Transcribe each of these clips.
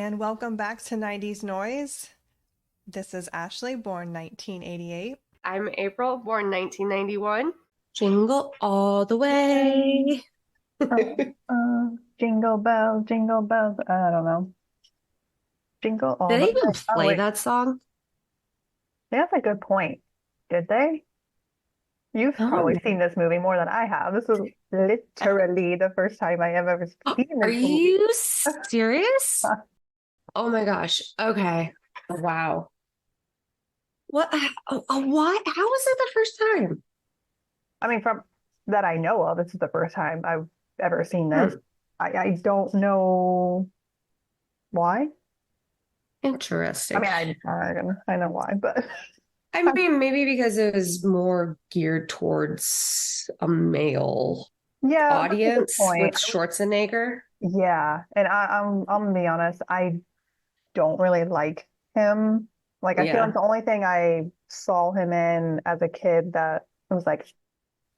and welcome back to 90s Noise. This is Ashley, born 1988. I'm April, born 1991. Jingle all the way. Jingle bells. I don't know. Jingle all Did the they even way. Oh, play wait. that song? That's a good point. Did they? You've Oh, probably seen this movie more than I have. This was literally the first time I have ever seen are this movie. you serious? Oh my gosh. Okay. Wow. What? What? How was it the first time? I mean, from that I know of, this is the first time I've ever seen this. Hmm. I don't know why. I Interesting. mean, I know why, but I mean, maybe because it was more geared towards a male yeah, that's a good audience with point. Schwarzenegger. Yeah, and I'm gonna be honest, I don't really like him. Like I feel like Yeah. the only thing I saw him in as a kid that was like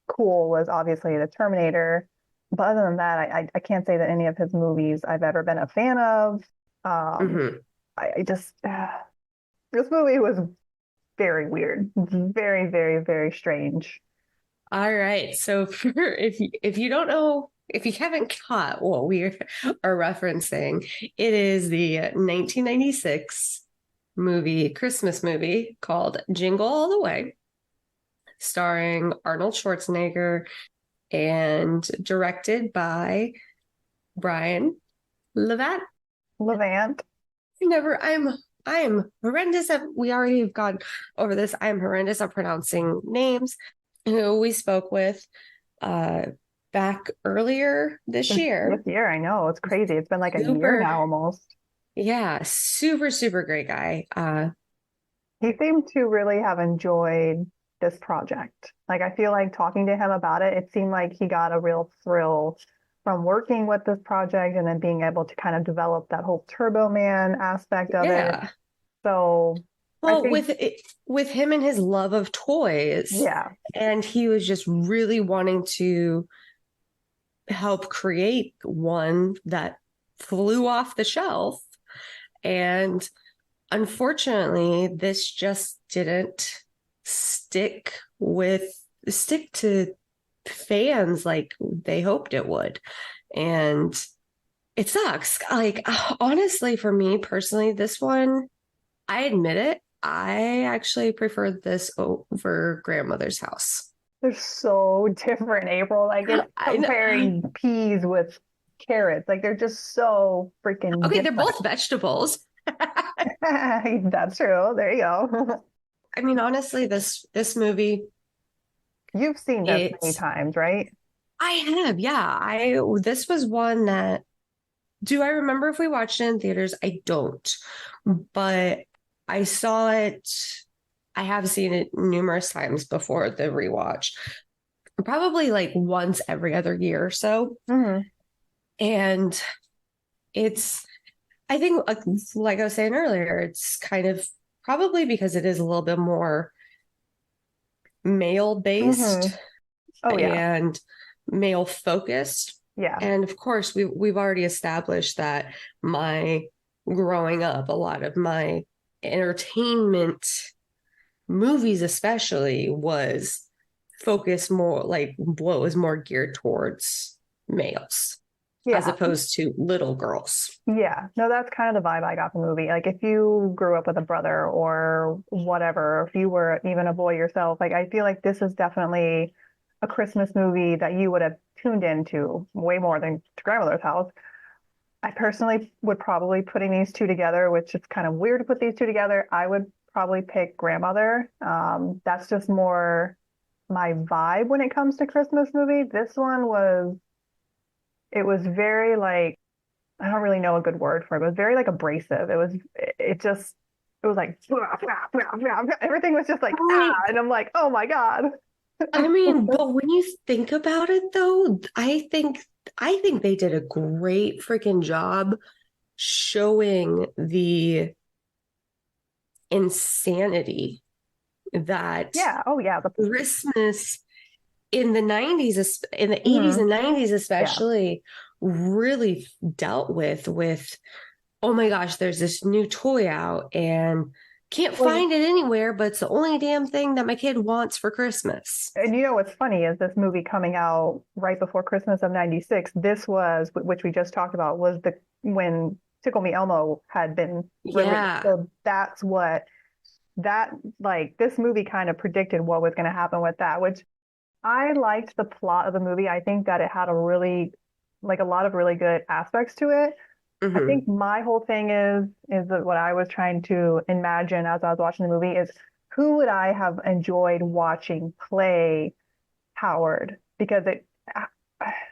cool was obviously the Terminator. But other than that, I can't say that any of his movies I've ever been a fan of. Um, Hmm. I just this movie was very weird, very, very, very strange. All right. So if you don't know, if you haven't caught what we are referencing, it is the 1996 movie, Christmas movie called Jingle All the Way, starring Arnold Schwarzenegger and directed by Brian Levant. Levant. Never, I am horrendous at, we already have gone over this. I am horrendous at pronouncing names. Who we spoke with uh back earlier this This year. year, I know it's crazy. It's been like a year Super, now almost. yeah, super great guy. He seemed to really have enjoyed this project. Like, I feel like talking to him about it, it seemed like he got a real thrill from working with this project and then being able to kind of develop that whole Turbo Man aspect of it. Yeah. So I Well, think, with him and his love of toys, yeah, and he was just really wanting to help create one that flew off the shelf. And unfortunately, this just didn't stick with stick to fans like they hoped it would. And it sucks. Like, honestly, for me personally, this one, I admit it, I actually preferred this over Grandmother's House. they're so different, April. Like, it's I know. comparing peas with carrots. Like, they're just so freaking Okay, they're different. both vegetables. That's true. There you go. I mean, honestly, this movie, You've seen this many it times, right? I have, yeah. I this was one that do I remember if we watched it in theaters? I don't. But I saw it, I have seen it numerous times before the rewatch. Probably like once every other year or so. Hmm. And it's I think like I was saying earlier, it's kind of probably because it is a little bit more male based Hmm. Oh, yeah. and male focused. Yeah. And of course, we've already established that my growing up, a lot of my entertainment movies, especially, was focused more like what was more geared towards males as Yeah. opposed to little girls. Yeah. No, that's kind of the vibe I got from the movie. Like if you grew up with a brother or whatever, or if you were even a boy yourself, like I feel like this is definitely a Christmas movie that you would have tuned into way more than to Grandmother's House. I personally would probably putting these two together, which is kind of weird to put these two together. I would probably pick Grandmother. That's just more my vibe when it comes to Christmas movie. This one was, it was very like, I don't really know a good word for it. It was very like abrasive. It just, it was like, everything was just like, ah, I and I'm like, oh my God. I mean, but when you think about it though, I think they did a great freaking job showing the insanity that Yeah. Oh yeah. Christmas in the 90s, in the 80s Mhm. and 90s Yeah. especially, really dealt with oh my gosh, there's this new toy out and can't Well, find it anywhere, but it's the only damn thing that my kid wants for Christmas. and you know what's funny is this movie coming out right before Christmas of '96. This was, which we just talked about, was the when Tickle Me Elmo had been released. Yeah. So that's what that like this movie kind of predicted what was going to happen with that, which I liked the plot of the movie. I think that it had a lot of really good aspects to it. I Hmm. think my whole thing is that what I was trying to imagine as I was watching the movie is who would I have enjoyed watching play Howard? Because I,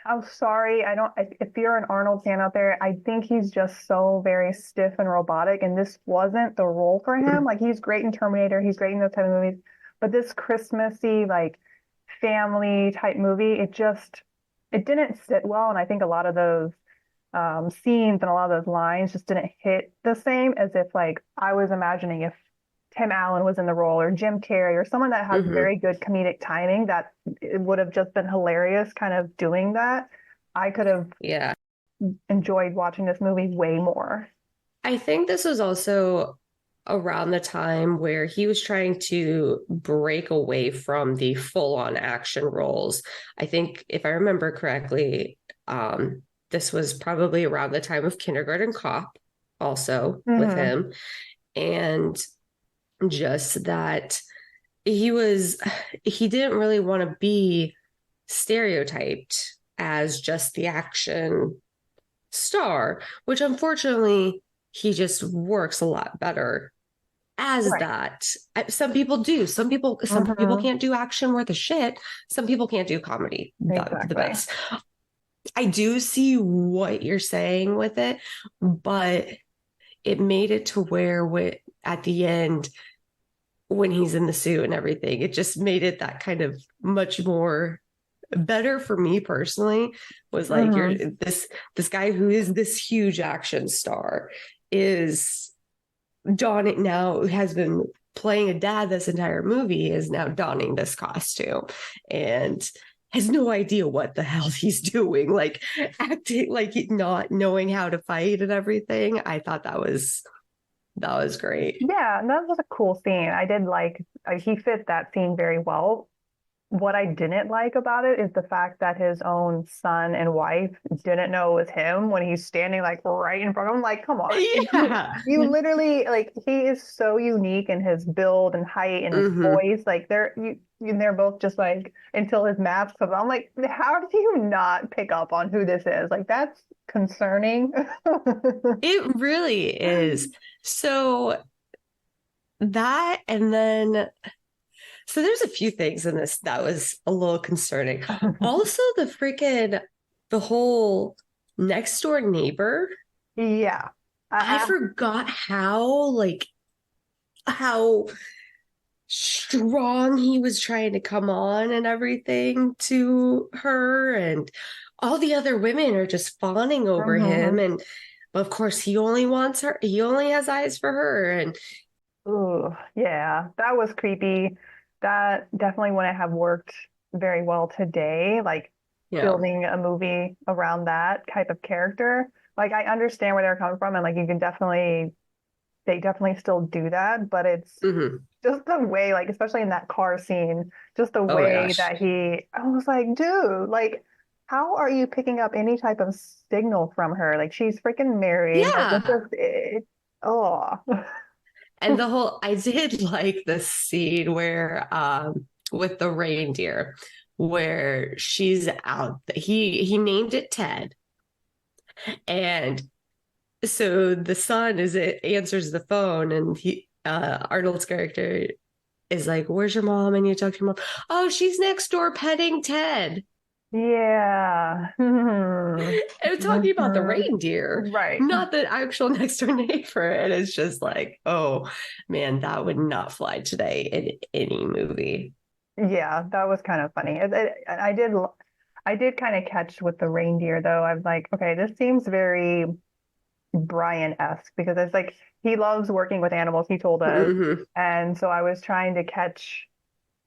I'm sorry, I don't. If you're an Arnold fan out there, I think he's just so very stiff and robotic, and this wasn't the role for him. Like he's great in Terminator, he's great in those type of movies, but this Christmassy like family type movie, it didn't sit well, and I think a lot of those scenes and a lot of those lines just didn't hit the same as if like I was imagining if Tim Allen was in the role or Jim Carrey or someone that has Hmm. very good comedic timing that it would have just been hilarious kind of doing that. I could have Yeah. enjoyed watching this movie way more. I think this was also around the time where he was trying to break away from the full-on action roles. I think if I remember correctly, this was probably around the time of Kindergarten Cop, also with Hmm. him. And just that he was, he didn't really want to be stereotyped as just the action star, which unfortunately he just works a lot better as Right. that. Some people do. Some people Hmm. can't do action worth a shit. Some people can't do comedy the Exactly. best. I do see what you're saying with it, but it made it to where at the end when he's in the suit and everything, it just made it that kind of much more better for me personally was like you're Hmm. this guy who is this huge action star is donning now has been playing a dad this entire movie is now donning this costume and has no idea what the hell he's doing like acting like not knowing how to fight and everything. I thought that was great. Yeah, and that was a cool scene. I did like he fit that scene very well. What I didn't like about it is the fact that his own son and wife didn't know it was him when he's standing like right in front of him. Like, come on. Yeah. You literally like he is so unique in his build and height and his Hmm. voice. Like they're both just like until his mask comes on. I'm like, how do you not pick up on who this is? Like that's concerning. It really is. So that and then so there's a few things in this that was a little concerning. Also the whole next door neighbor. Yeah. I I, forgot how strong he was trying to come on and everything to her and all the other women are just fawning over him mhm. and of course he only has eyes for her and Ooh, yeah, that was creepy. That definitely wouldn't have worked very well today, like you know. building a movie around that type of character. Like I understand where they're coming from and like they definitely still do that, but it's Hmm. just the way, like especially in that car scene, just the Oh my way gosh. that I was like, dude, like how are you picking up any type of signal from her? Like she's freaking married. Like this Yeah. is it, oh. And the whole I did like the scene where with the reindeer where she's out he named it Ted and so the son is it answers the phone and he Arnold's character is like, "Where's your mom?" And you talk to your mom. Oh, she's next door petting Ted. Yeah. Hmm. And talking about the Mhm. reindeer, Right. not the actual next door neighbor. And it's just like, oh man, that would not fly today in any movie. Yeah, that was kind of funny. I did kind of catch with the reindeer though. I was like, okay, this seems very Brian-esque because it's like he loves working with animals, he told us. Hmm. And so I was trying to catch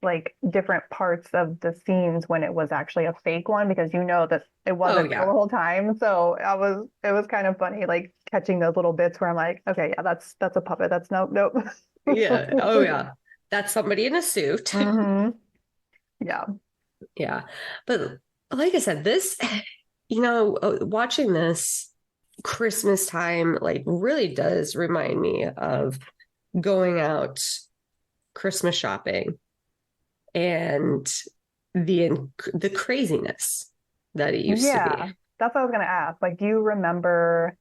like different parts of the scenes when it was actually a fake one because you know that it Oh wasn't real yeah. the whole time. So it was kind of funny, like catching those little bits where I'm like, okay, yeah, that's a puppet. That's nope. Yeah. Oh yeah. That's somebody in a suit. hmm Yeah. Yeah. But like I said, this, watching this Christmas time, like really does remind me of going out Christmas shopping and the craziness that it used to be. Yeah. That's what I was gonna ask. Like, do you remember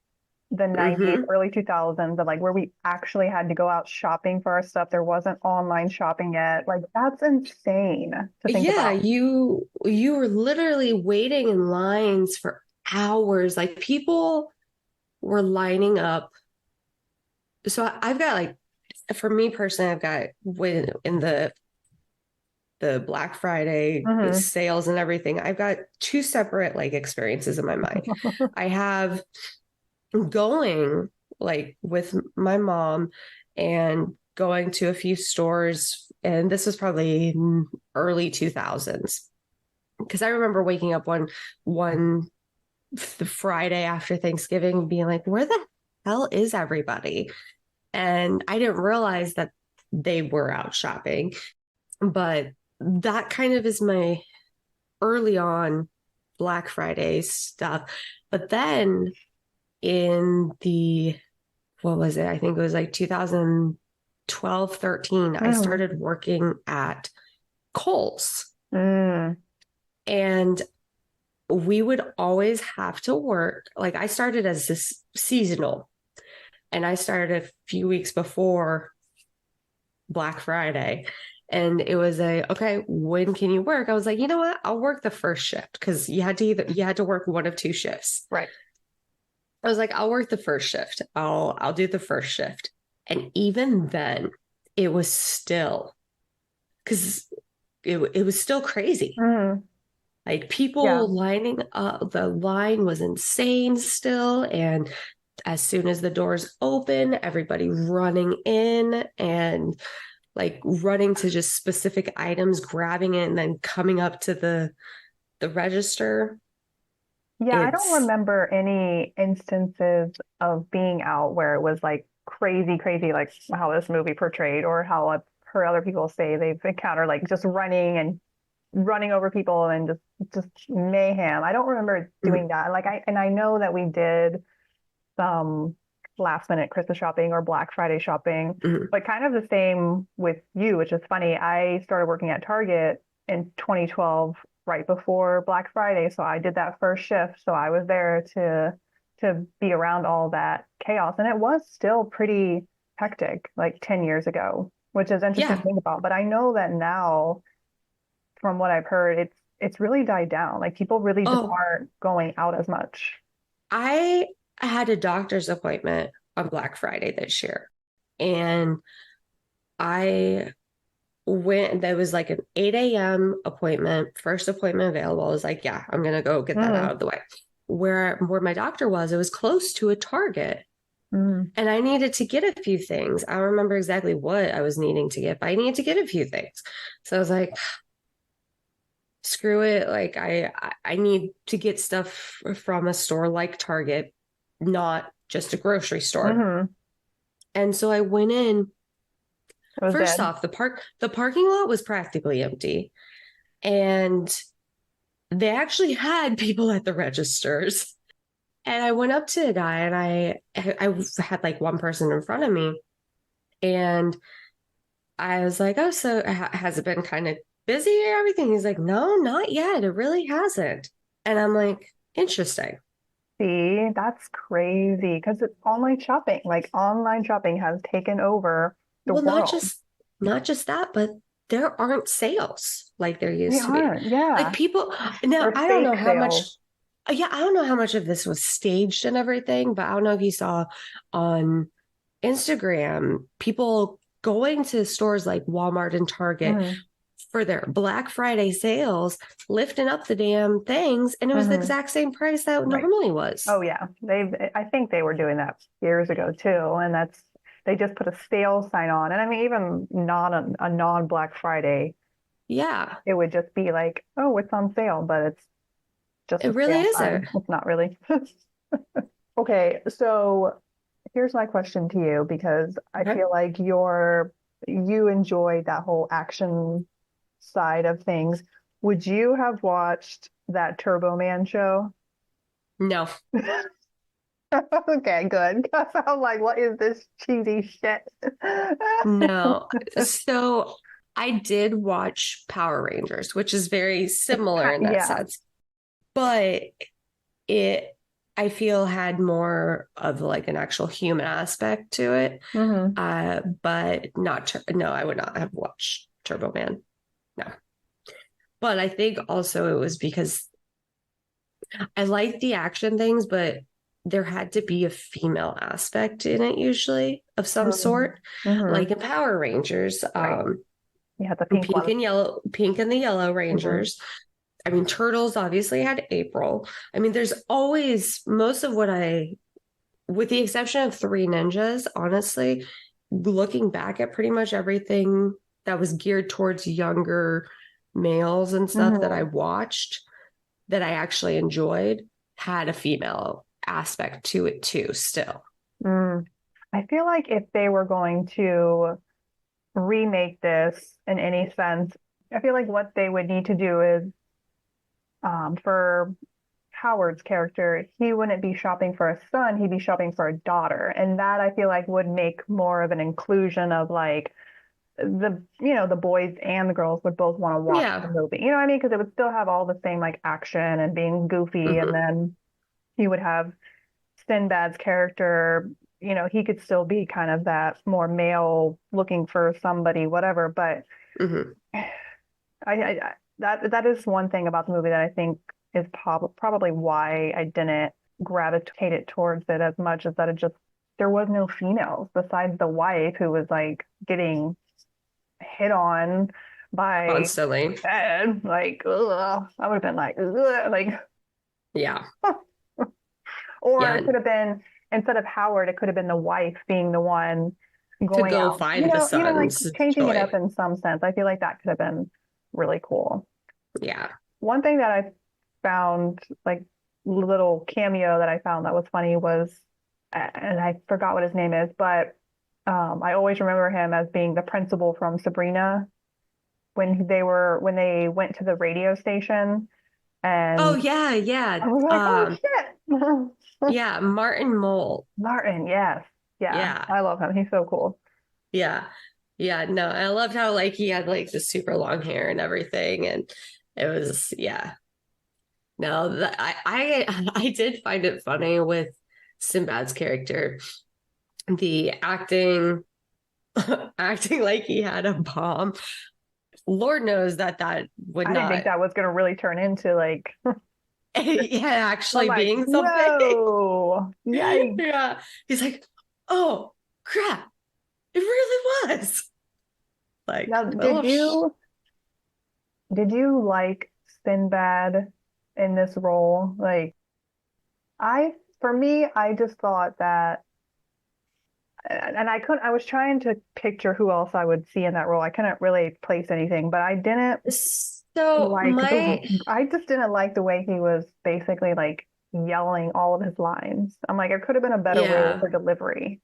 the 90s, Hmm. early 2000s of like where we actually had to go out shopping for our stuff? There wasn't online shopping yet. Like, that's insane to think Yeah, about. you were literally waiting in lines for hours. Like people were lining up. So I've got like, for me personally, I've got when in the Black Friday hmm sales and everything, I've got two separate like experiences in my mind. I have going like with my mom and going to a few stores, and this was probably early 2000s because I remember waking up one the Friday after Thanksgiving being like, where the hell is everybody? And I didn't realize that they were out shopping, but that kind of is my early on Black Friday stuff. But then in the, what was it? I think it was like 2012, 13, I hmm started working at Kohl's. Mm. And we would always have to work. Like I started as this seasonal, and I started a few weeks before Black Friday. And it was okay, when can you work? I was like, you know what? I'll work the first shift because you had to work one of two shifts. Right. I was like, I'll work the first shift. I'll do the first shift. And even then, it was still because it was still crazy. hmm Like Yeah. people lining up, the line was insane still. And as soon as the doors open, everybody running in and like running to just specific items, grabbing it, and then coming up to the register. Yeah, I don't It's remember any instances of being out where it was like crazy, crazy, like how this movie portrayed, or how I've heard other people say they've encountered like just running and running over people and just mayhem. I don't remember mm, doing that. And I know that we did some last minute Christmas shopping or Black Friday shopping, mm, but kind of the same with you, which is funny. I started working at Target in 2012, right before Black Friday. So I did that first shift. So I was there to be around all that chaos. And it was still pretty hectic like 10 years ago, which is interesting to yeah. think about. But I know that now, from what I've heard, it's really died down. Like people really just Oh, aren't going out as much. I had a doctor's appointment on Black Friday this year. And I went, there was like an 8 a.m. appointment, first appointment available. I was like, yeah, I'm gonna go get that out Mm, of the way. Where my doctor was, it was close to a Target. mm. And I needed to get a few things. I don't remember exactly what I was needing to get, but I needed to get a few things. So I was like, screw it. Like I need to get stuff from a store like Target, not just a grocery store. hmm And so I went in. It was First dead. off, the parking lot was practically empty. And they actually had people at the registers. And I went up to a guy and I had like one person in front of me. And I was like, oh, so has it been kind of busy or everything? He's like, no, not yet. It really hasn't. And I'm like, interesting. See, that's crazy because it's online shopping. Like online shopping has taken over the Well, world. not just that, but there aren't sales like there They used to be. aren't. Like Yeah. people now, Or I don't know fake how much, sales. yeah, I don't know how much of this was staged and everything, but I don't know if you saw on Instagram people going to stores like Walmart and Target hmm for their Black Friday sales, lifting up the damn things, and it was the hmm exact same price that it Right. normally was. Oh yeah. I think they were doing that years ago too. And they just put a sale sign on. And I mean, even not a non-Black Friday Yeah, it would just be like, oh, it's on sale, but it's just it a really sale isn't. time. It's not really. Okay, so here's my question to you because I Okay. feel like you enjoy that whole action side of things. Would you have watched that Turbo Man show? No, Okay, good. 'Cause I'm like, what is this cheesy shit? no. So I did watch Power Rangers, which is very similar in that Yeah. sense, but it, I feel, had more of like an actual human aspect to it. Hmm. But no, I would not have watched Turbo Man. No. But I think also it was because I like the action things, but there had to be a female aspect in it usually of some sort. Hmm. Like in Power Rangers, Right. You had the pink one. Pink and the Yellow Hmm. Rangers. I mean, Turtles obviously had April. I mean, there's always most of what with the exception of Three Ninjas, honestly, looking back at pretty much everything that was geared towards younger males and stuff that I Hmm. watched that I actually enjoyed had a female aspect to it too, still. Mm. I feel like if they were going to remake this in any sense, I feel like what they would need to do is for Howard's character, he wouldn't be shopping for a son, he'd be shopping for a daughter. And that I feel like would make more of an inclusion of like the boys and the girls would both want to watch the Yeah. movie. You know what I mean? Because it would still have all the same like action and being goofy. And Hmm. then he would have Sinbad's character, he could still be kind of that more male looking for somebody, whatever. But Hmm. that is one thing about the movie that I think is probably why I didn't gravitate it towards it as much as that it just there was no females besides the wife who was like getting hit on by Constantly. Ed. Like, ugh, I would have been like, ugh, like, Yeah. or it Yeah. could have been instead of Howard, it could have been the wife being the one To going go out, find the like sun's changing it up joy. in some sense. I feel like that could have been really cool. Yeah. One thing that I found, like little cameo that I found that was funny was, and I forgot what his name is, but I always remember him as being the principal from Sabrina when they went to the radio station, Oh and yeah, yeah. I was like, oh shit, Yeah, Martin Mull. Martin, yes, yeah, Yeah. I love him. He's so cool. Yeah. Yeah. No, I loved how like he had like the super long hair and everything. And it was, yeah. No, I did find it funny with Sinbad's character. The acting like he had a bomb. Lord knows that would I didn't think not that was going to really turn into like, yeah, I'm actually like, being something. whoa, yikes. Yeah. He's like, oh crap, it really was. Like, Now, oh did you like Sinbad in this role? Like, for me, I just thought that, and I was trying to picture who else I would see in that role. I couldn't really place anything, but so my I just didn't like the way he was basically like yelling all of his lines. I'm like, it could have been a better way yeah, for delivery.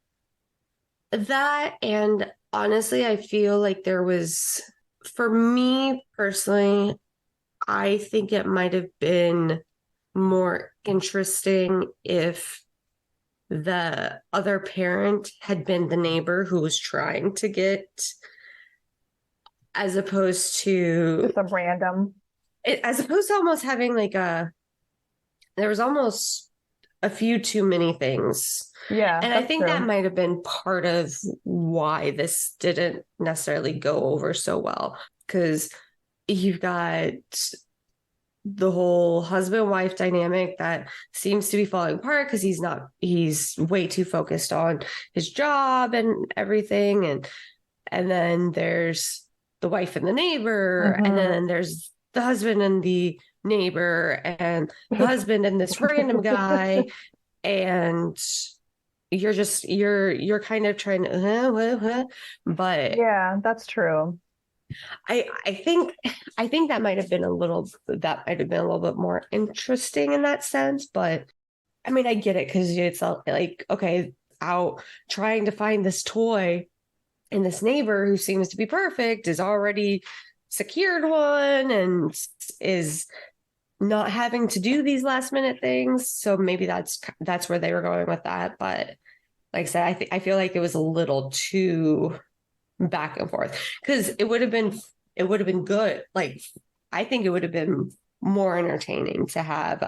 that and honestly, I feel like there was for me personally, I think it might have been more interesting if the other parent had been the neighbor who was trying to get, as opposed to Just a random. as opposed to almost having like there was almost a few too many things. Yeah, And I that's think that true. might have been part of why this didn't necessarily go over so well. Because you've got the whole husband wife dynamic that seems to be falling apart because he's way too focused on his job and everything. And then there's the wife and the neighbor, and Hmm. then there's the husband and the neighbor, and the husband and this random guy, and you're kind of trying to but Yeah, that's true. I think that might have been a little bit more interesting in that sense, but I mean I get it because it's like, okay, out trying to find this toy, and this neighbor who seems to be perfect is already secured one and is not having to do these last minute things. So maybe that's where they were going with that. But like I said, I feel like it was a little too back and forth because it would have been good. Like I think it would have been more entertaining to have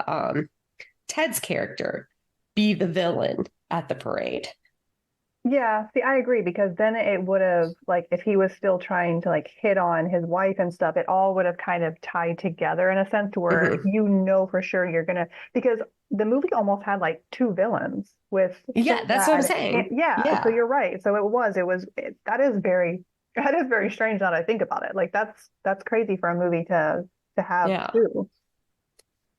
Ted's character be the villain at the parade. Yeah, see, I agree because then it would have like if he was still trying to like hit on his wife and stuff, it all would have kind of tied together in a sense to where Mhm. you know for sure you're gonna because the movie almost had like two villains with Yeah, that's what I'm Sinbad and saying. yeah, so Yeah, you're right. So that is very that is very strange now that I think about it. Like that's crazy for a movie to have yeah. two.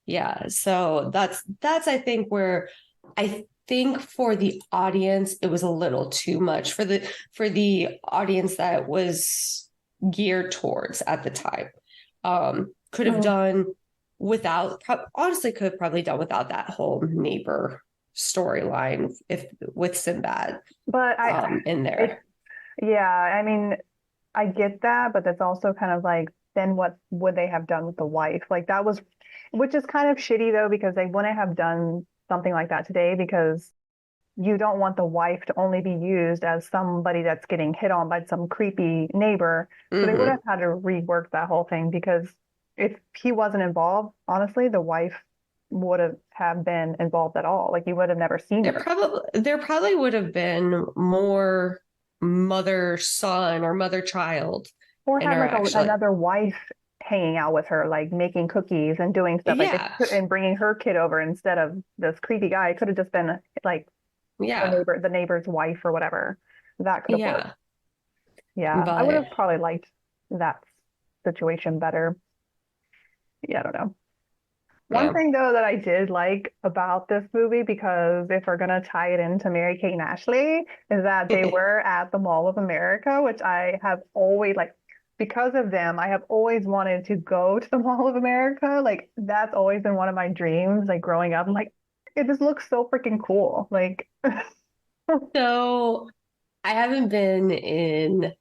Yeah, so that's I think where I think for the audience it was a little too much for the audience that was geared towards at the time. Could have Mm. done without honestly could have probably done without that whole neighbor storyline if with Sinbad But in it there. yeah, I mean I get that, but that's also kind of like, then what would they have done with the wife? Like that was, which is kind of shitty though, because they wouldn't have done something like that today because you don't want the wife to only be used as somebody that's getting hit on by some creepy neighbor. So they would have Hmm. had to rework that whole thing because if he wasn't involved, honestly, the wife would have been involved at all. Like you would have never seen her. There probably would have been more mother son or mother child Or have like interaction. another wife hanging out with her, like making cookies and doing stuff like they Yeah, could, and bringing her kid over instead of this creepy guy. It could have just been like yeah, the neighbor's wife or whatever. That could have worked. yeah. Yeah, I would But have probably liked that situation better. Yeah, I don't know. One yeah, thing though that I did like about this movie, because if we're gonna tie it into Mary Kate and Ashley, is that they were at the Mall of America, which I have always like because of them, I have always wanted to go to the Mall of America. Like that's always been one of my dreams, like growing up. I'm like, it just looks so freaking cool. Like so I haven't been in.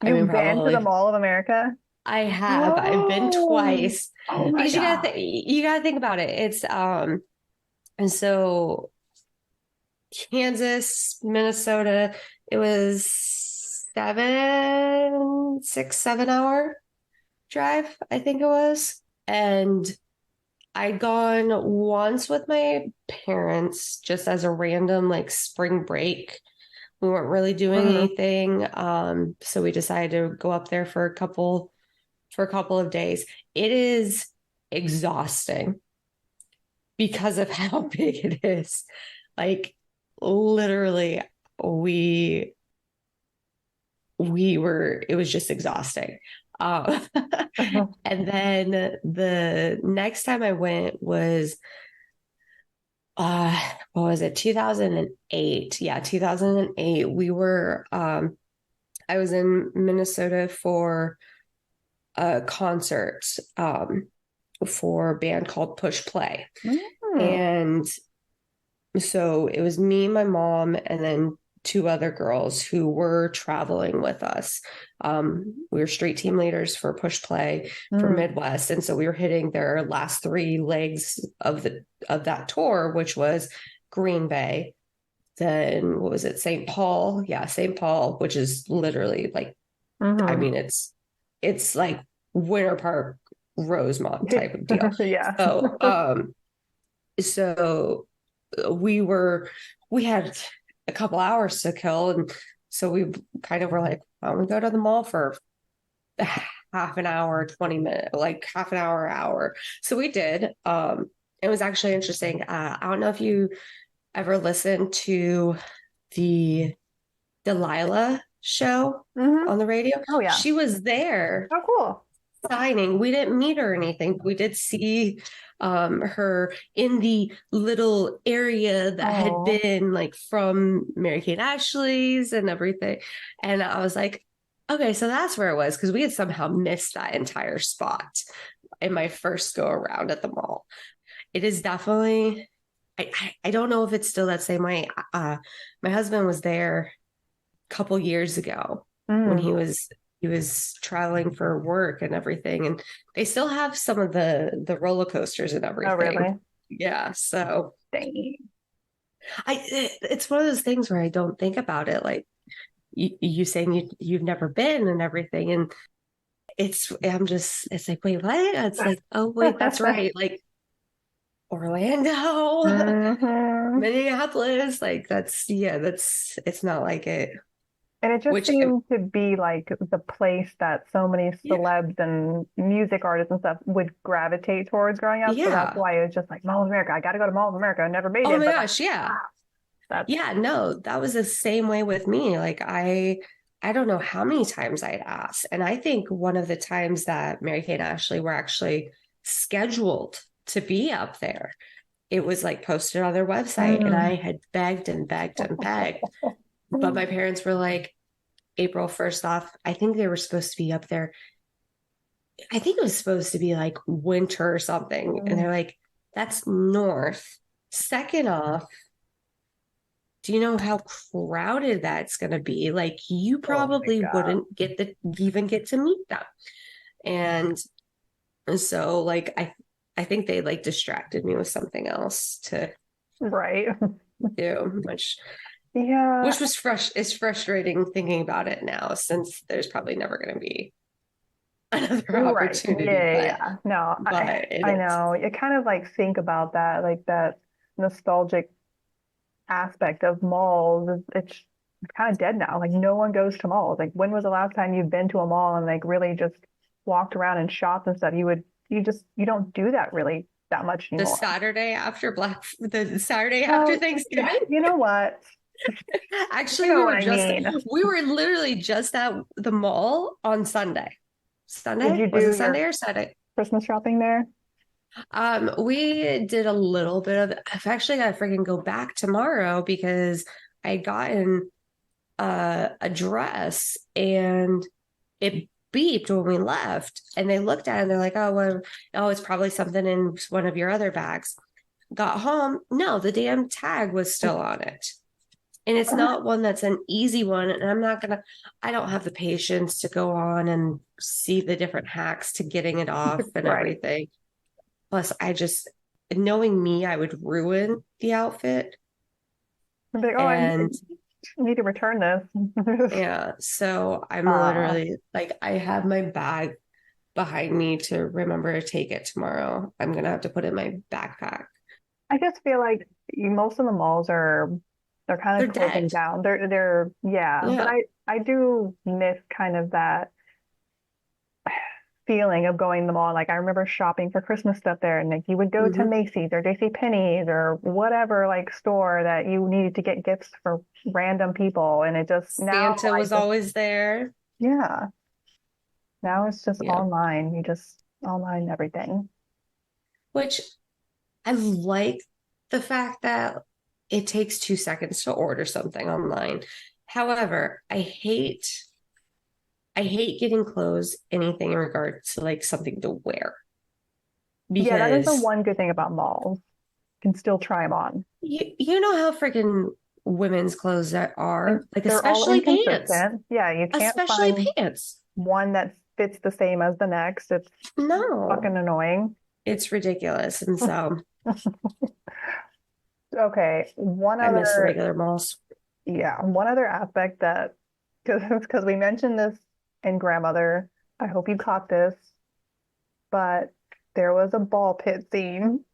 I mean, you've been to the probably Mall of America? I have. I've been Oh, twice oh my because God. you gotta think about it. It's and so Kansas, Minnesota. It was 7 6 7 hour drive, I think it was. And I'd gone once with my parents just as a random like spring break. We weren't really doing Mhm. anything. So we decided to go up there for a couple of days. It is exhausting because of how big it is. Like literally we it was just exhausting. Um, and then the next time I went was what was it, 2008? Yeah, 2008. I was in Minnesota for a concert for a band called Push Play. Mm. And so it was me, my mom, and then two other girls who were traveling with us. We were street team leaders for Push Play for Mm. Midwest, and so we were hitting their last three legs of that tour, which was Green Bay. Then what was it? St. Paul, yeah, St. Paul, which is literally like, I Mhm. mean, it's like Winter Park, Rosemont type of deal. Yeah. So, so we had a couple hours to kill, and so we kind of were like, why don't we go to the mall for half an hour, 20 minutes, like half an hour. So we did. It was actually interesting. I don't know if you ever listened to the Delilah show Hmm. on the radio. Oh yeah. She was there Oh cool. signing. We didn't meet her or anything. We did see her in the little area that had Oh. been like from Mary Kate Ashley's and everything. And I was like, Okay, so that's where it was because we had somehow missed that entire spot in my first go around at the mall. It is definitely, I don't know if it's still that same way. My husband was there a couple years ago when Mm. he was traveling for work and everything, and they still have some of the roller coasters and Oh, everything. really? Yeah, so Dang. it's one of those things where I don't think about it like you saying you've never been and everything, and it's like, wait, what? It's like, oh wait, that's right, like Orlando, hmm Minneapolis, like that's it's not like it. And it just Which seemed to be like the place that so many yeah, celebs and music artists and stuff would gravitate towards growing up. So that's yeah. why it's just like Mall of America. I got to go to Mall of America. I never made Oh it, my but like, gosh, yeah. ah, that's Yeah, no, that was the same way with me. Like I don't know how many times I'd asked. And I think one of the times that Mary Kate and Ashley were actually scheduled to be up there, it was like posted on their website. And I mm. had begged and begged and begged. But my parents were like, April, first off, I think they were supposed to be up there. I think it was supposed to be like winter or something. And they're like, that's north. Second off, do you know how crowded that's going to be? Like, you Oh my probably God. wouldn't even get to meet them. And so, like, I think they like distracted me with something else to Right. do, Yeah. which was is frustrating thinking about it now, since there's probably never going to be another Right. Yeah, opportunity. yeah, yeah. No, But it I is, know. You kind of like think about that, like that nostalgic aspect of malls. It's kind of dead now. Like no one goes to malls. Like when was the last time you've been to a mall and like really just walked around and shopped and stuff? You don't do that really that much anymore. The Saturday after Well, Thanksgiving. you know what? You Actually, know what I mean. we were literally just at the mall on Sunday. Did Sunday? you Was do it your Sunday or Saturday? Christmas shopping there? We did a little bit of I've actually got to freaking go back tomorrow because I had gotten a dress and it beeped when we left, and they looked at it and they're like, oh well, oh, it's probably something in one of your other bags. Got home, no, the damn tag was still on it. And it's not one that's an easy one. And I don't have the patience to go on and see the different hacks to getting it off and Right. everything. Plus, knowing me, I would ruin the outfit. I'd be like, oh, And I need to return this. yeah, so I'm Uh, literally like, I have my bag behind me to remember to take it tomorrow. I'm going to have to put it in my backpack. I just feel like most of the malls they're kind They're of closing dead. down. They're yeah, but Yeah. I do miss kind of that feeling of going to the mall. Like I remember shopping for Christmas stuff there, and like you would go to Hmm. Macy's or J.C. Penney's or whatever like store that you needed to get gifts for random people, and it just now Santa I was just always there. yeah, now it's just Yeah. online. You just online everything. Which I like the fact that it takes 2 seconds to order something online. However, I hate getting clothes, anything in regards to like something to wear Yeah, that is the because one good thing about malls. You can still try them on. you know how freaking women's clothes that And are like, they're all especially pants, inconsistent. Yeah, you can't especially find pants. one that fits the same as the next. It's No, fucking annoying. it's ridiculous. And so Okay, I miss the regular malls. one other aspect that, because we mentioned this in Grandmother, I hope you caught this, but there was a ball pit scene.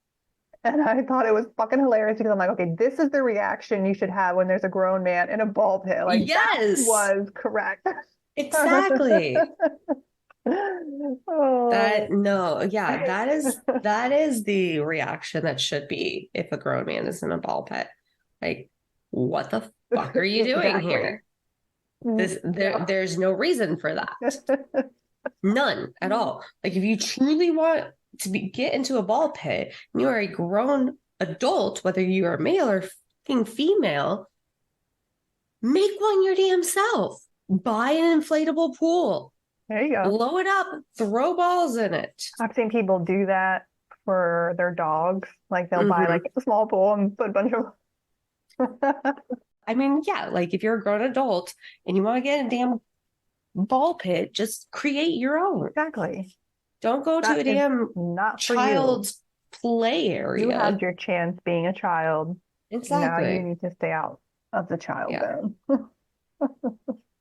And I thought it was fucking hilarious because I'm like, okay, this is the reaction you should have when there's a grown man in a ball pit. Like that Yes, was correct. exactly. Oh, That no, yeah, that is the reaction that should be if a grown man is in a ball pit. Like, what the fuck are you doing exactly. here? There's no reason for that. None at all. Like, if you truly want to get into a ball pit, and you are a grown adult, whether you are male or fucking female, make one your damn self. buy an inflatable pool, There you go. blow it up, throw balls in it. I've seen people do that for their dogs. Like they'll buy Mm-hmm. like a small pool and put a bunch of I mean, yeah, like if you're a grown adult and you want to get a damn ball pit, just create your own. Exactly. Don't go to That a is damn not for you. child's play You area. had your chance being a child. Now you Exactly. need to stay out of the child Yeah. zone.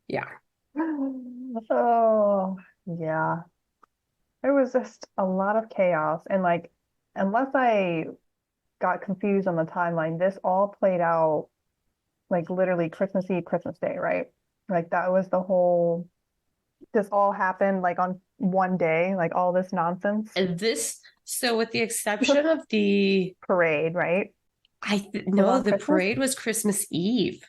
Yeah. Oh, yeah. There was just a lot of chaos. And like, unless I got confused on the timeline, this all played out like literally Christmas Eve, Christmas Day, right? Like that was the whole, this all happened like on one day, like all this nonsense. And so with the exception of the, Parade, right? Was no, on the Christmas. parade was Christmas Eve.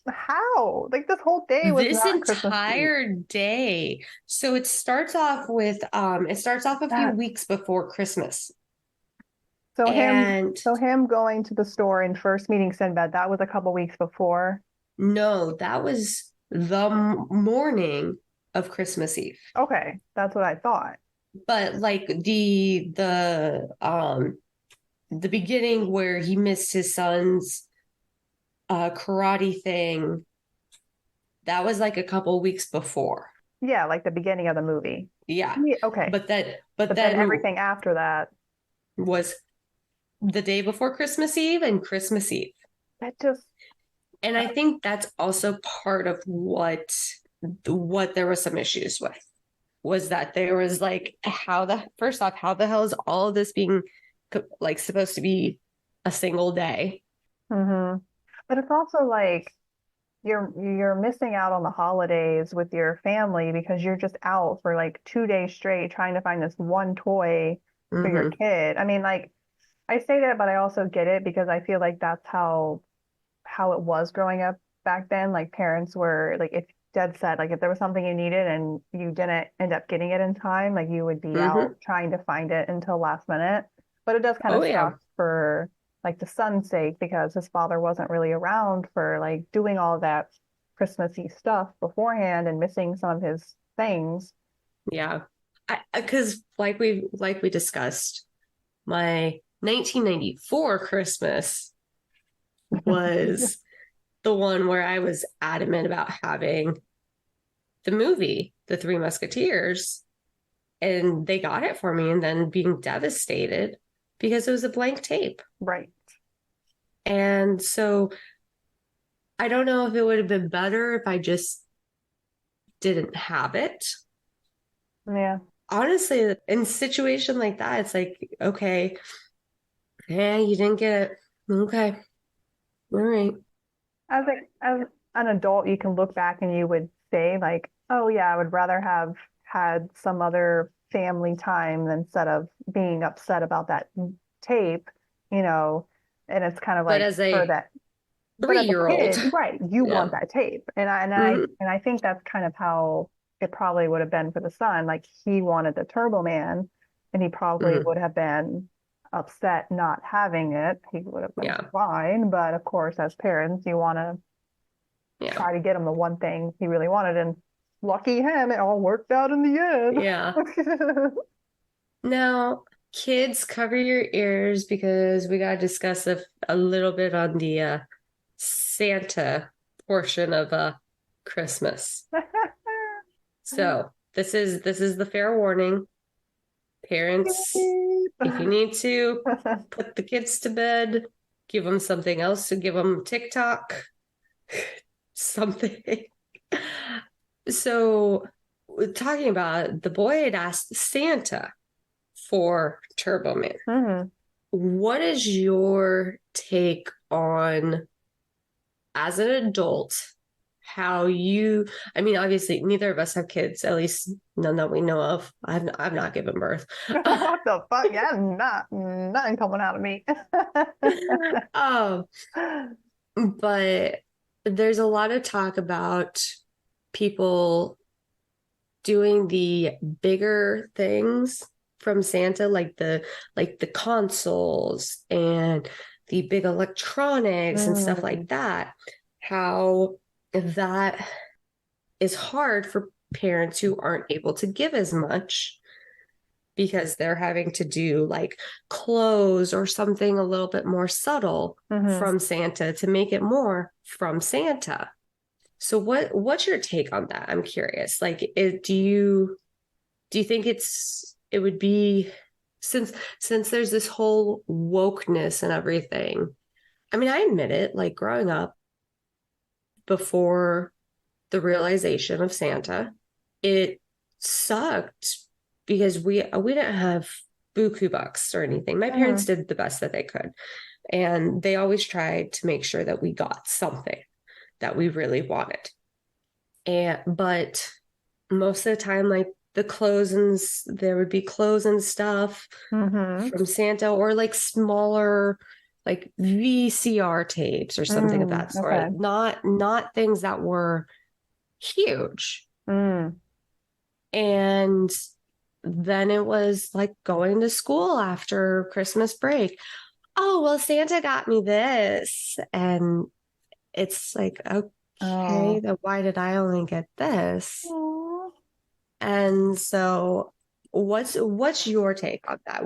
How? Like this whole day was This not Christmas Eve. entire day. So it starts off a few That weeks before Christmas. so And him going to the store and first meeting Sinbad, that was a couple weeks before. no, that was the morning of Christmas Eve. Okay, that's what I thought. But like the beginning where he missed his son's karate thing, that was like a couple weeks before. Yeah, like the beginning of the movie. Yeah. Yeah, okay. But But then then everything after that, was the day before Christmas Eve and Christmas Eve. that just And I think that's also part of what there was some issues with, was that there was like, first off, how the hell is all of this being like supposed to be a single day? hmm But it's also like you're missing out on the holidays with your family because you're just out for like 2 days straight trying to find this one toy for your Mm-hmm. kid. I mean, like I say that, but I also get it because I feel like that's how it was growing up back then. Like parents were like if dead set, like if there was something you needed and you didn't end up getting it in time, like you would be Mm-hmm. out trying to find it until last minute. But it does kind Oh of yeah. suck for like the son's sake because his father wasn't really around for like doing all that Christmassy stuff beforehand and missing some of his things. Yeah. Because like we discussed, my 1994 Christmas was the one where I was adamant about having the movie, The Three Musketeers, and they got it for me and then being devastated because it was a blank tape. Right. And so I don't know if it would have been better if I just didn't have it. Yeah. Honestly, in a situation like that, it's like, okay, yeah, you didn't get it. Okay. All right. As an adult, you can look back and you would say like, oh yeah, I would rather have had some other family time than instead of being upset about that tape, you know, and it's kind of But like as for a that, but as a 3-year-old, kid, right, you yeah. want that tape. Mhm. And I think that's kind of how it probably would have been for the son. Like he wanted the Turbo Man and he probably Mhm. would have been upset not having it. He would have been Yeah. fine, but of course, as parents, you want to Yeah. try to get him the one thing he really wanted. And lucky him, it all worked out in the Yeah. end. Now, kids, cover your ears because we got to discuss a little bit on the Santa portion of Christmas. So this is the fair warning. Parents, if you need to put the kids to bed, give them something else to give them TikTok, something. So, talking about the boy had asked Santa for Turbo Man. Mhm. What is your take on, as an adult, how I mean, obviously, neither of us have kids, at least none that we know of. I've not given birth. What the fuck? Yeah, nothing coming out of me. um, but there's a lot of talk about people doing the bigger things from Santa, like the consoles and the big electronics and stuff Mm. like that. How that is hard for parents who aren't able to give as much because they're having to do like clothes or something a little bit more subtle Mm-hmm. from Santa to make it more from Santa. So what's your take on that? I'm curious. Like, do you think it would be since there's this whole wokeness and everything. I mean, I admit it, like growing up before the realization of Santa, it sucked because we didn't have buku bucks or anything. My parents Mm-hmm. did the best that they could, and they always tried to make sure that we got something that we really wanted. And but most of the time, like there would be clothes and stuff Mm-hmm. from Santa or like smaller like VCR tapes or something of Mm, that okay. sort. Not things that were huge. Mm. And then it was like going to school after Christmas break. Oh, well, Santa got me this. And it's like, okay, Oh. then why did I only get this? Aw. And so what's your take on that?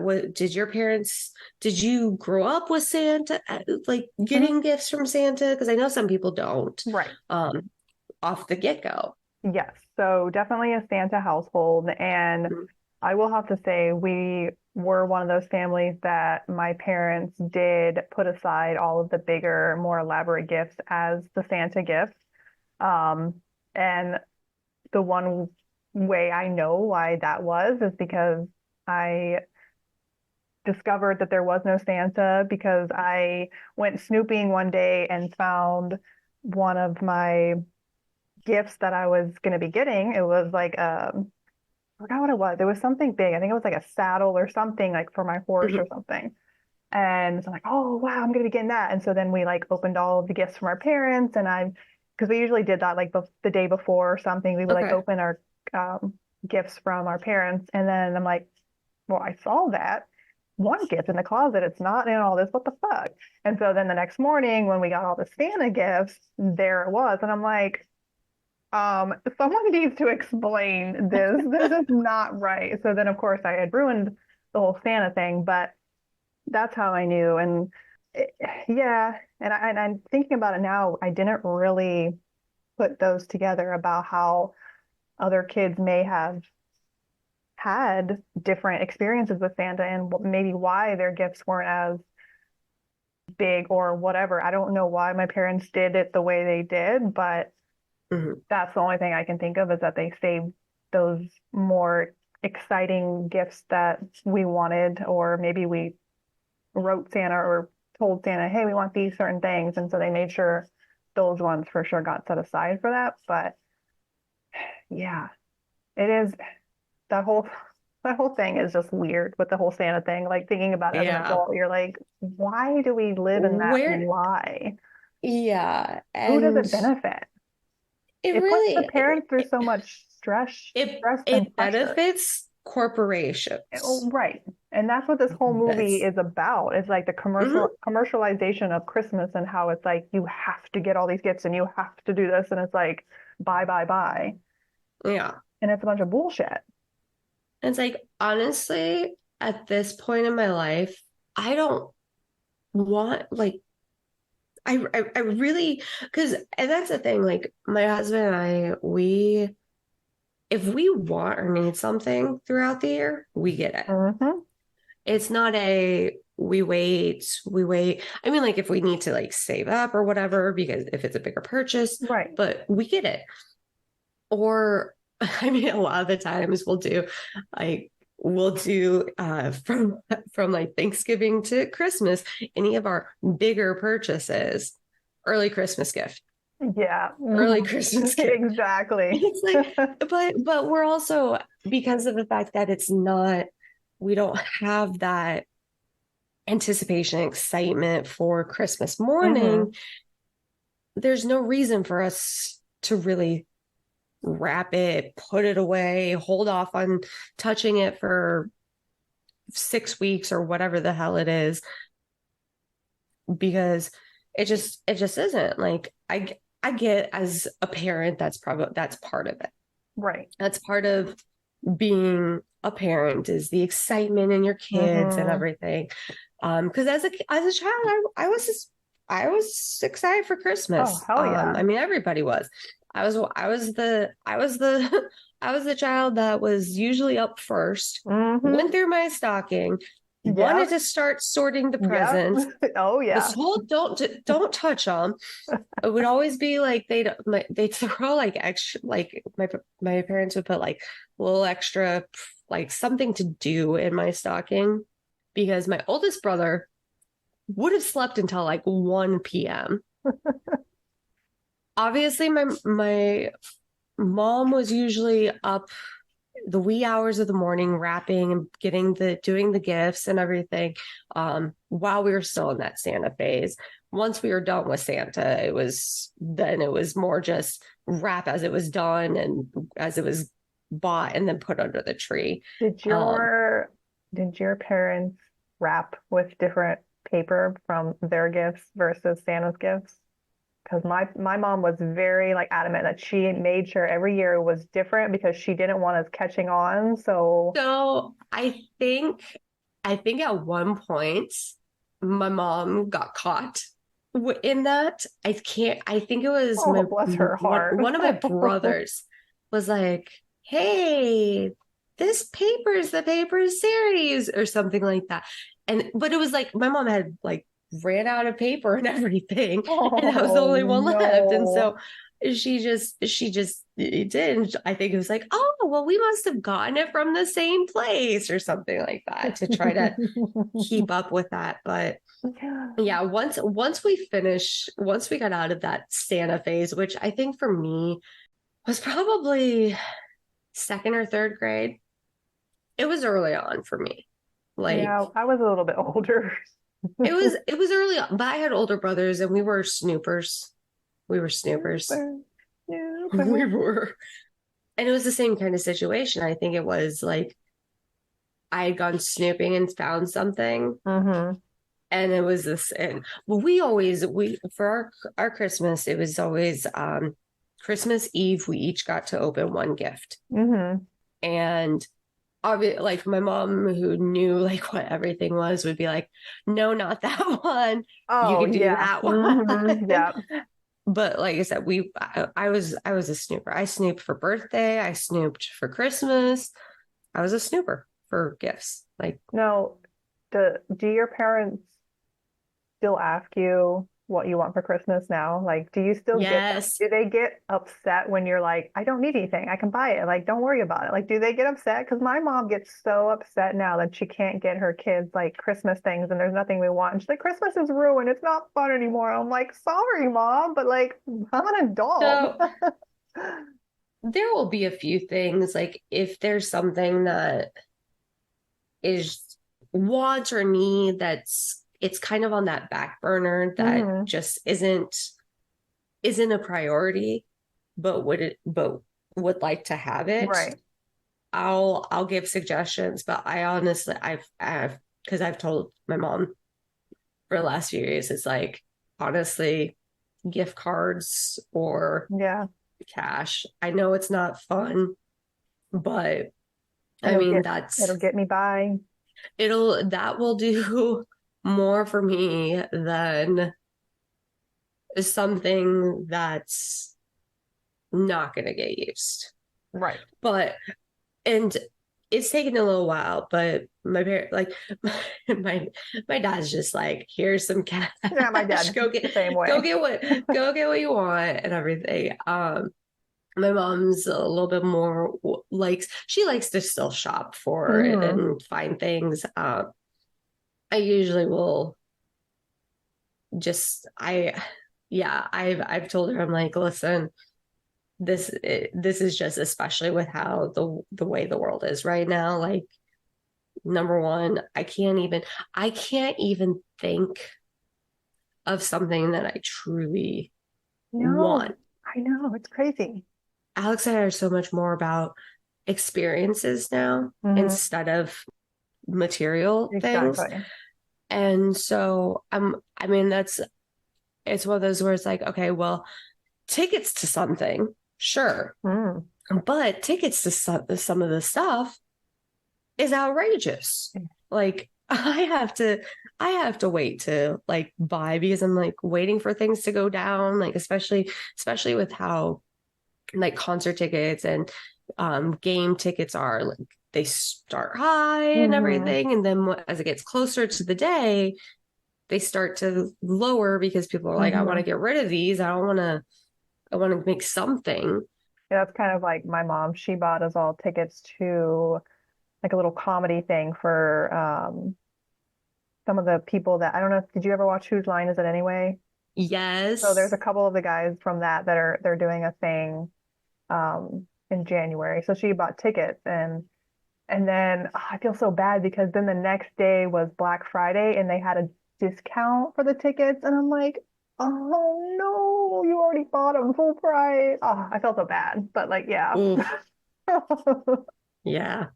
Did you grow up with Santa, like Mhm. getting gifts from Santa? Because I know some people don't, Right. um, off the get-go. Yes. So definitely a Santa household. And Mm, I will have to say we were one of those families that my parents did put aside all of the bigger, more elaborate gifts as the Santa gift. Um, and the one way I know why that was is because I discovered that there was no Santa because I went snooping one day and found one of my gifts that I was going to be getting. It was like I forgot what it was. It was something big. I think it was like a saddle or something like for my horse or mhm. something. And so I'm like, oh wow, I'm gonna be getting that. And so then we like opened all of the gifts from our parents, and because we usually did that like the day before or something, we would like Okay. open our um, gifts from our parents, and then I'm like, well, I saw that one gift in the closet. It's not in all this. What the fuck? And so then the next morning when we got all the Santa gifts, there it was, and I'm like, someone needs to explain this. This is not right. So then, of course, I had ruined the whole Santa thing, but that's how I knew. And it, yeah, and I'm thinking about it now. I didn't really put those together about how other kids may have had different experiences with Santa and maybe why their gifts weren't as big or whatever. I don't know why my parents did it the way they did, but Mhm. that's the only thing I can think of is that they saved those more exciting gifts that we wanted, or maybe we wrote Santa or told Santa, hey, we want these certain things. And so they made sure those ones for sure got set aside for that. But yeah, it is that whole thing is just weird with the whole Santa thing. Like thinking about it as an Yeah. adult, you're like, why do we live in that Where, lie? yeah. Who does And it benefit? it It puts the really parents through so much stress and it pressure. benefits Oh, corporations. right. And that's what this whole movie That's is about. It's like the mhm. commercialization of Christmas and how it's like you have to get all these gifts and you have to do this and it's like buy, buy, buy. Yeah. And it's a bunch of bullshit. It's like honestly, at this point in my life, I don't want like I really because and that's the thing, like my husband and I, we if we want or need something throughout the year, we get it. Hmm. It's not a we wait. I mean, like if we need to like save up or whatever, because if it's a bigger purchase, Right. but we get it. Or I mean, a lot of the times like we'll do from like Thanksgiving to Christmas, any of our bigger purchases, early Christmas gift, Yeah. early Mhm. Christmas gift. Exactly. It's like, but we're also because of the fact that it's not, we don't have that anticipation, excitement for Christmas Hmm. morning. There's no reason for us to really wrap it, put it away, hold off on touching it for 6 weeks or whatever the hell it is, because it just isn't like I get as a parent, that's part of it. Right. That's part of being a parent, is the excitement in your kids and everything. Because as a child, I was excited for Christmas. Oh, hell yeah. I mean, everybody was. I was the child that was usually up first, went through my stocking, wanted to start sorting the presents. Oh yeah. This whole don't touch them. It would always be like they'd throw like extra, like my parents would put like a little extra, like something to do in my stocking, because my oldest brother would have slept until like 1 p.m. Obviously, my mom was usually up the wee hours of the morning, wrapping and doing the gifts and everything, while we were still in that Santa phase. Once we were done with Santa, it was more just wrap as it was done and as it was bought and then put under the tree. Did your parents wrap with different paper from their gifts versus Santa's gifts? Because my mom was very like adamant that she made sure every year was different because she didn't want us catching on. So I think at one point my mom got caught in that. I think it was bless her heart. One of my brothers was like, "Hey, this paper is the paper Sarah used," or something like that. But it was like my mom had like ran out of paper and everything, and I was the only one left. And so she just it did. And I think it was like, oh, well, we must have gotten it from the same place or something like that, to try to keep up with that. But yeah, once we got out of that Santa phase, which I think for me was probably second or third grade, it was early on for me. Like, yeah, I was a little bit older. It was early on, but I had older brothers and we were snoopers. We were snoopers. We were. And it was the same kind of situation. I think it was like I had gone snooping and found something. And it was this, and well, we for our Christmas, it was always Christmas Eve, we each got to open one gift. And like my mom, who knew like what everything was, would be like, no, not that one. You can do that one. Yeah. But like I said, I was a snooper. I snooped for birthday. I snooped for Christmas. I was a snooper for gifts. Like, no, do your parents still ask you what you want for Christmas now? Like, do you still do they get upset when you're like, I don't need anything, I can buy it, like, don't worry about it? Like, do they get upset? Because my mom gets so upset now that she can't get her kids like Christmas things and there's nothing we want. And she's like, Christmas is ruined, it's not fun anymore. I'm like, sorry, Mom, but like, I'm an adult. So there will be a few things, like if there's something that is want or need it's kind of on that back burner that just isn't a priority, but would like to have it. Right. I'll give suggestions, but I honestly, because I've told my mom for the last few years, it's like, honestly, gift cards or cash. I know it's not fun, but it'll get me by. That will do more for me than something that's not going to get used. Right. But, and it's taken a little while, but my parents, like my dad's just like, here's some cash. Yeah, my dad go get the same way. go get what you want and everything. My mom's a little bit more she likes to still shop for it and find things. I usually will I've told her, I'm like, listen, this is just, especially with how the way the world is right now, like, number one, I can't even think of something that I truly want. I know, it's crazy. Alex and I are so much more about experiences now instead of material things. And so it's one of those where it's like, okay, well, tickets to something, sure. Mm. But tickets to some of the stuff is outrageous. Like I have to wait to like buy because I'm like waiting for things to go down, like especially with how like concert tickets and game tickets are, like they start high and Mm-hmm. everything, and then as it gets closer to the day, they start to lower because people are like, I want Mm-hmm. to get rid of these. I want to make something. Yeah, that's kind of like my mom. She bought us all tickets to like a little comedy thing for some of the people that I don't know. Did you ever watch Whose Line Is It Anyway? So there's Yes. a couple of the guys from that they're doing a thing in January. So she bought tickets and then I feel so bad because then the next day was Black Friday and they had a discount for the tickets and I'm like, oh no, you already bought them full price. Oh, I felt so bad, but like yeah. Oof. Yeah.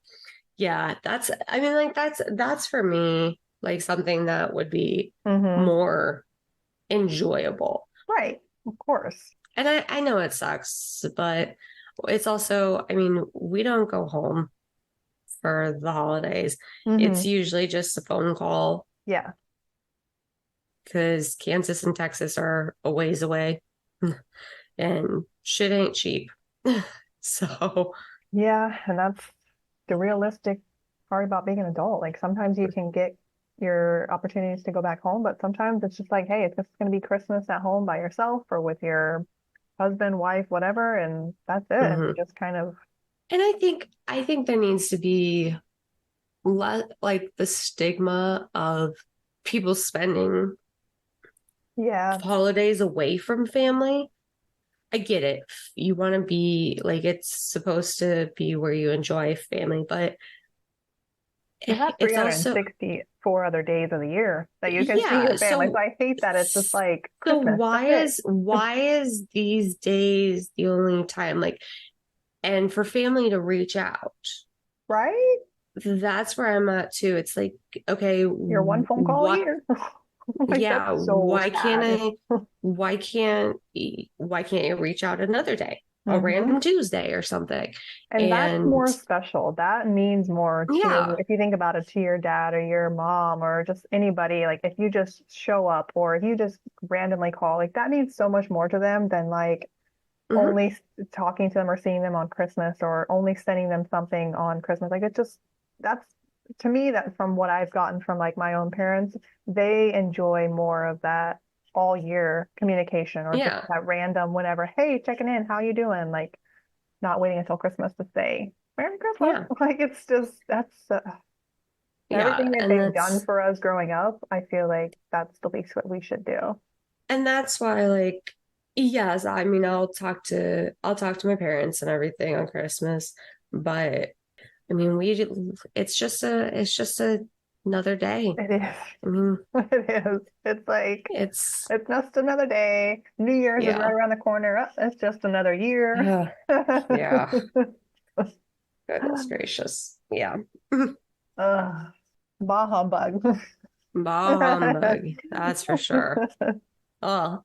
Yeah. I mean, like that's for me, like something that would be hmm more enjoyable. Right, of course. And I know it sucks, but it's also, I mean, we don't go home for the holidays. It's hmm usually just a phone call Yeah. because Kansas and Texas are a ways away and shit ain't cheap. So, Yeah, and that's the realistic part about being an adult. Like sometimes you can get your opportunities to go back home, but sometimes it's just like, hey, it's just going to be Christmas at home by yourself or with your husband, wife, whatever, and that's it. And you mhm. just kind of, And I think there needs to be like the stigma of people spending yeah, holidays away from family. I get it. You want to be like, it's supposed to be where you enjoy family, but you have it's also, 364 other days of the year that you can see yeah. your family. So I hate that it's just like So Christmas. That's it, why is these days the only time, like, and for family to reach out? right? That's where I'm at too. It's like, okay, Your one phone call a what? year. Like that's Yeah, so sad. why can't you reach out another day, a hmm random Tuesday or something? And that's And more special. That means more to, yeah, if you think about it, to your dad or your mom or just anybody, like if you just show up or if you just randomly call, like that means so much more to them than like mhm, only talking to them or seeing them on Christmas or only sending them something on Christmas. Like it just, that's to me, that from what I've gotten from like my own parents, they enjoy more of that all year communication or just yeah, that random whenever, hey, checking in, how you doing? Like not waiting until Christmas to say Merry Christmas. yeah, Like it's just that's yeah, everything that and they've done for us growing up. I feel like that's the least what we should do. that's why, like, yes, I mean, I'll talk to my parents and everything on Christmas, but I mean, it's just another day. It is. I mean, It is. It's like it's it's just another day. New Year's is right yeah, around the corner. Oh, it's just another year. yeah, yeah. Goodness gracious, yeah. Ugh, bah humbug. Bah humbug, that's for sure. Oh,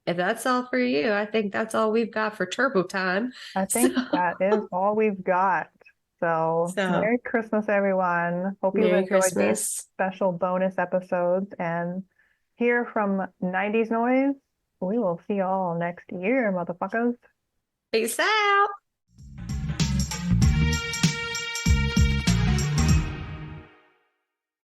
if that's all for you, I think that's all we've got for turbo time. I So, think that is all we've got. So, so Merry Christmas, everyone. Hope you've Merry enjoyed these Christmas. special bonus episodes. And here from 90s Noise, we will see y'all next year, motherfuckers. Peace out.